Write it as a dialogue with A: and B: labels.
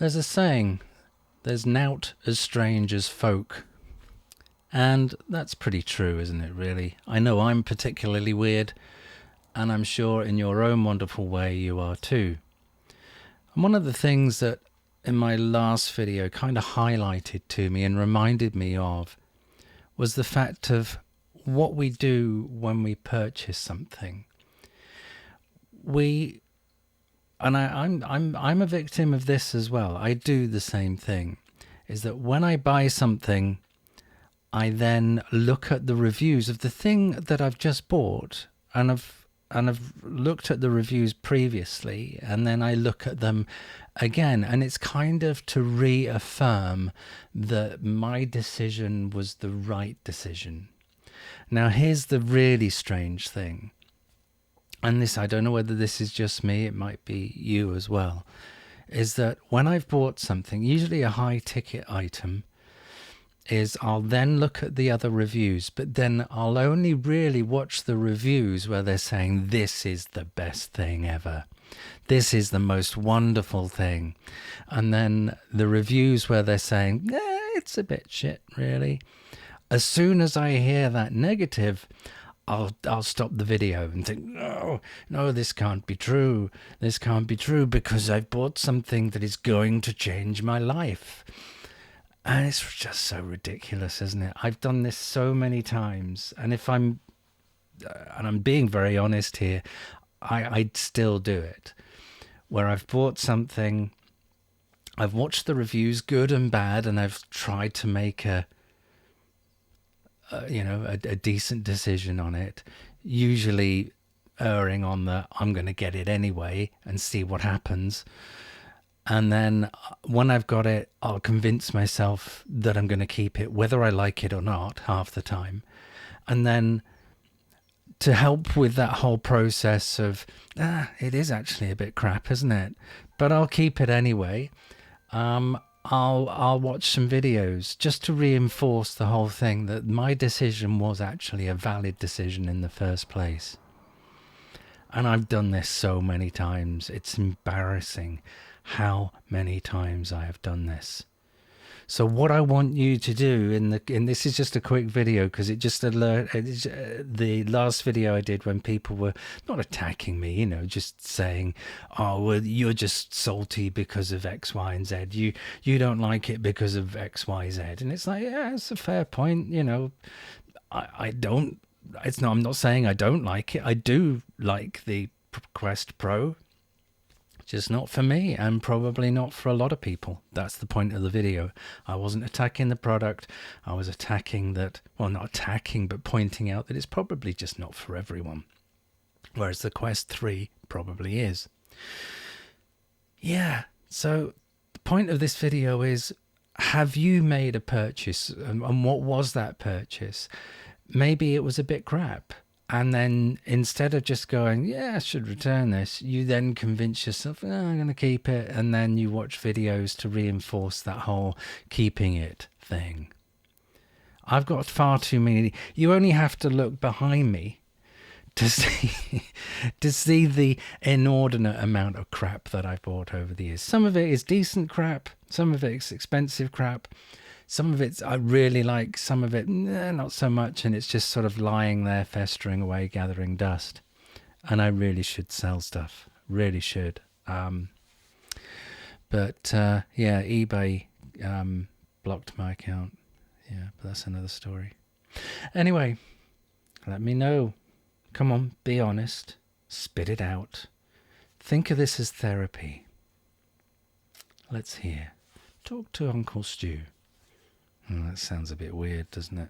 A: There's a saying, there's nought as strange as folk. And that's pretty true, isn't it, really? I know I'm particularly weird, and I'm sure in your own wonderful way you are too. And one of the things that in my last video kind of highlighted to me and reminded me of was the fact of what we do when we purchase something. I'm a victim of this as well. I do the same thing. Is that when I buy something, I then look at the reviews of the thing that I've just bought, and I've looked at the reviews previously, and then I look at them again, and it's kind of to reaffirm that my decision was the right decision. Now, here's the really strange thing. And this, I don't know whether this is just me, it might be you as well, is that when I've bought something, usually a high ticket item, is I'll then look at the other reviews, but then I'll only really watch the reviews where they're saying this is the best thing ever. This is the most wonderful thing. And then the reviews where they're saying, it's a bit shit, really. As soon as I hear that negative, I'll stop the video and think, no, this can't be true. This can't be true because I've bought something that is going to change my life. And it's just so ridiculous, isn't it? I've done this so many times. And if I'm being very honest here, I'd still do it. Where I've bought something, I've watched the reviews, good and bad, and I've tried to make a decent decision on it, usually erring on the I'm going to get it anyway and see what happens. And then when I've got it, I'll convince myself that I'm going to keep it, whether I like it or not, half the time. And then to help with that whole process of, it is actually a bit crap, isn't it? But I'll keep it anyway. I'll watch some videos just to reinforce the whole thing that my decision was actually a valid decision in the first place. And I've done this so many times. It's embarrassing how many times I have done this. So what I want you to do in this is just a quick video because it just the last video I did when people were not attacking me, just saying, oh, well, you're just salty because of X, Y, and Z. You don't like it because of X, Y, Z. And it's like, yeah, it's a fair point. I don't. I'm not saying I don't like it. I do like the Quest Pro. Just not for me, and probably not for a lot of people. That's the point of the video. I wasn't attacking the product. I was attacking that, well, not attacking, but pointing out that it's probably just not for everyone. Whereas the Quest 3 probably is. Yeah, so the point of this video is, have you made a purchase? And what was that purchase? Maybe it was a bit crap. And then instead of just going, yeah, I should return this, you then convince yourself, I'm going to keep it. And then you watch videos to reinforce that whole keeping it thing. I've got far too many. You only have to look behind me to see the inordinate amount of crap that I've bought over the years. Some of it is decent crap. Some of it is expensive crap. Some of it I really like, some of it not so much, and it's just sort of lying there, festering away, gathering dust. And I really should sell stuff, really should. But eBay blocked my account. Yeah, but that's another story. Anyway, let me know. Come on, be honest. Spit it out. Think of this as therapy. Let's hear. Talk to Uncle Stu. Oh, that sounds a bit weird, doesn't it?